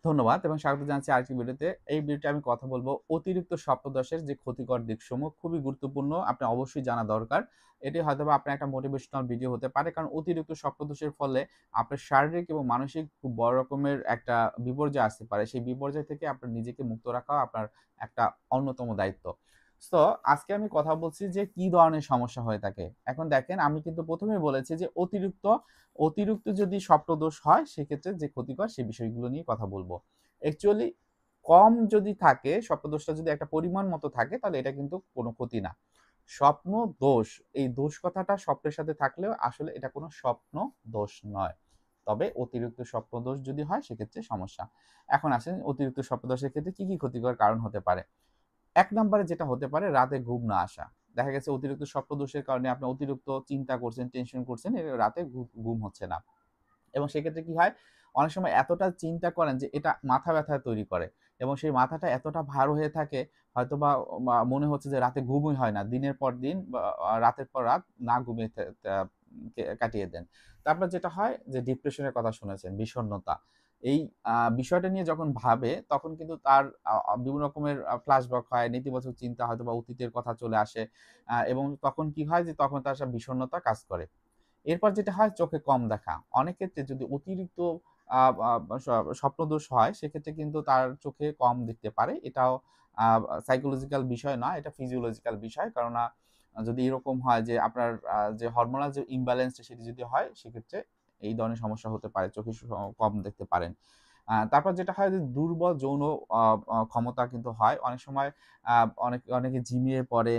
ধন্যবাদ এবং স্বাগত জানাচ্ছি আরেকটি ভিডিওতে। এই ভিডিওতে আমি কথা বলবো অতিরিক্ত স্বপ্নদোষের যে ক্ষতিকর দিকসমূহ খুবই গুরুত্বপূর্ণ। আপনার অবশ্যই জানা দরকার। এটি হয়তোবা আপনার একটা মোটিভেশনাল ভিডিও হতে পারে। কারণ অতিরিক্ত স্বপ্নদোষের ফলে আপনার শারীরিক এবং মানসিক খুব বড় রকমের একটা বিপর্যয় আসতে পারে। সেই বিপর্যয় থেকে আপনার নিজেকে মুক্ত রাখা আপনার একটা অন্যতম দায়িত্ব। সো আজকে আমি কথা বলছি যে কি ধরনের সমস্যা হয়ে থাকে। এখন দেখেন আমি কিন্তু ১ম এই বলেছি যে অতিরিক্ত যদি স্বপ্নদোষ হয় সেক্ষেত্রে যে ক্ষতিকর সে বিষয়গুলো নিয়ে কথা বলব। অ্যাকচুয়ালি কম যদি থাকে স্বপ্নদোষটা যদি একটা পরিমাণ মতো থাকে তাহলে এটা কিন্তু কোনো ক্ষতি না। স্বপ্ন দোষ, এই দোষ কথাটা স্বপ্নের সাথে থাকলেও আসলে এটা কোনো স্বপ্ন দোষ নয়। তবে অতিরিক্ত স্বপ্নদোষ যদি হয় সেক্ষেত্রে সমস্যা। এখন আসেন অতিরিক্ত স্বপ্নদোষের ক্ষেত্রে কি ক্ষতিকর কারণ হতে পারে? ১ নম্বরে যেটা হতে পারে রাতে ঘুম না আসা। দেখা গেছে অতিরিক্ত স্বপ্নদোষের কারণে আপনি অতিরিক্ত চিন্তা করছেন, টেনশন করছেন, রাতে ঘুম হচ্ছে না। এবং সেক্ষেত্রে কি হয়? অনেক সময় এতটা চিন্তা করেন যে এটা মাথা ব্যথা তৈরি করে এবং সেই মাথাটা এতটা ভার হয়ে থাকে হয়তোবা মনে হচ্ছে যে রাতে ঘুমই হয় না। দিনের পর দিন বা রাতের পর রাত না ঘুমিয়ে কাটিয়ে দেন। তারপর যেটা হয় যে ডিপ্রেশনের কথা শুনেছেন, বিষণ্ণতা। এই বিষয়টা নিয়ে যখন ভাবে তখন কিন্তু তার আ আ বিভিন্ন রকমের ফ্ল্যাশব্যাক হয়, নেতিবাচক চিন্তা হয়তোবা অতীতের কথা চলে আসে। এবং তখন কি হয় যে তখন তার বিষণ্ণতা কাজ করে। এরপর যেটা হয় চোখে কম দেখা। অনেক ক্ষেত্রে যদি অতিরিক্ত আ আ স স্বপ্নদোষ হয় সেক্ষেত্রে কিন্তু তার চোখে কম দেখতে পারে। এটাও আ সাইকোলজিক্যাল বিষয় না, এটা ফিজিওলজিক্যাল বিষয়। কেননা যদি এরকম হয় যে আপনার যে হরমোনাল যে ইমব্যালেন্স সেটি যদি হয় সেক্ষেত্রে এই ধরনের সমস্যা হতে পারে। চোখে কম দেখতে পারেন। তারপর যেটা হয় যে দুর্বল যৌন আ আ ক্ষমতা কিন্তু হয়। অনেক সময় আ অনেকে ঝিমিয়ে পড়ে।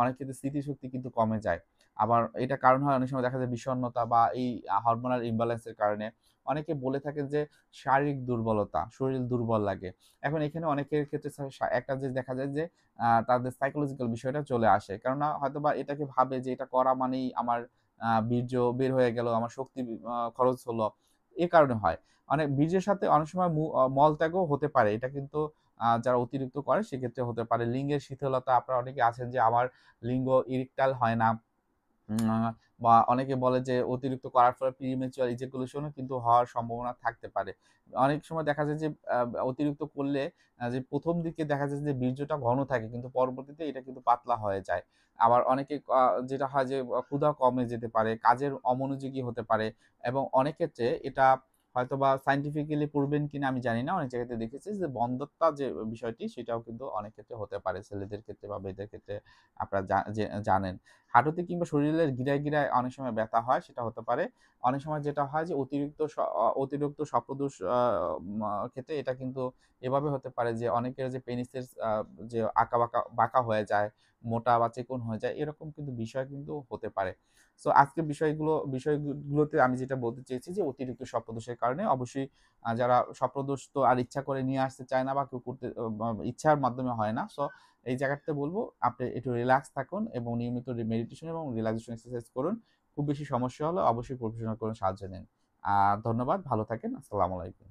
অনেক ক্ষেত্রে স্মৃতিশক্তি কিন্তু কমে যায়। আবার এটা কারণ হয় অনেক সময় দেখা যায় বিষণ্ণতা বা এই হরমোনাল ইমব্যালেন্স এর কারণে। অনেকে বলে থাকেন যে শারীরিক দুর্বলতা, শরীর দুর্বল লাগে। এখন এখানে অনেকের ক্ষেত্রে একটা জিনিস দেখা যায় যে তাদের সাইকোলজিক্যাল বিষয়টা চলে আসে। কেননা হয়তোবা এটাকে ভাবে যে এটা করা মানেই আমার বীর্য বের হয়ে গেল, আমার শক্তি খরচ হলো। এ কারণে হয়। অনেক বীর্যের সাথে অনেক সময় মলত্যাগও হতে পারে। এটা কিন্তু যারা অতিরিক্ত করে সেক্ষেত্রে হতে পারে। লিঙ্গের শিথিলতা আপনারা অনেকে আছেন যে আমার লিঙ্গ ইরেকটাইল হয় না। উম আ বা অনেকে বলে যে অতিরিক্ত করার ফলে প্রিমেচুয়ার ইজাকুলেশন ও কিন্তু হওয়ার সম্ভাবনা থাকতে পারে। অনেক সময় দেখা যায় যে অতিরিক্ত করলে যে ১ম দিকে দেখা যায় যে বীর্যটা ঘন থাকে কিন্তু পরবর্তীতে এটা কিন্তু পাতলা হয়ে যায়। আবার অনেকে যেটা হয় যে ক্ষুধা কমে যেতে পারে, কাজের অমনোযোগী হতে পারে এবং অনেক ক্ষেত্রে এটা হয়তোবা সায়েন্টিফিক্যালি প্রুভেন কিনা আমি জানি না। অনেক জায়গাতে দেখেছি যে বন্ধ্যত্বা যে বিষয়টি সেটাও কিন্তু অনেক ক্ষেত্রে হতে পারে। ছেলেদের ক্ষেত্রে বা মেয়েদের ক্ষেত্রে আপনারা জানেন। হাঁটুতে কিংবা শরীরের গিরায় অনেক সময় ব্যথা হয়, সেটা হতে পারে। অনেক সময় যেটা হয় যে অতিরিক্ত স্বপ্নদোষ ক্ষেত্রে এটা কিন্তু এভাবে হতে পারে যে অনেকের যে পেনিসের যে বাঁকা হয়ে যায়, মোটা বা চিকন হয়ে যায়, এরকম কিন্তু বিষয় কিন্তু হতে পারে। সো আজকের বিষয়গুলোতে আমি যেটা বলতে চেয়েছি যে অতিরিক্ত স্বপ্নদোষের কারণে অবশ্যই যারা স্বপ্নদোষ তো আর ইচ্ছা করে নিয়ে আসতে চায় না বা কেউ করতে ইচ্ছার মাধ্যমে হয় না। সো এই জায়গাটাতে বলব আপনি একটু রিল্যাক্স থাকুন এবং নিয়মিত মেডিটেশন এবং রিল্যাক্সেশন এক্সারসাইজ করুন। খুব বেশি সমস্যা হলে অবশ্যই প্রফেশনাল কোনো সাহায্য নিন। ধন্যবাদ। ভালো থাকেন। আসসালামু আলাইকুম।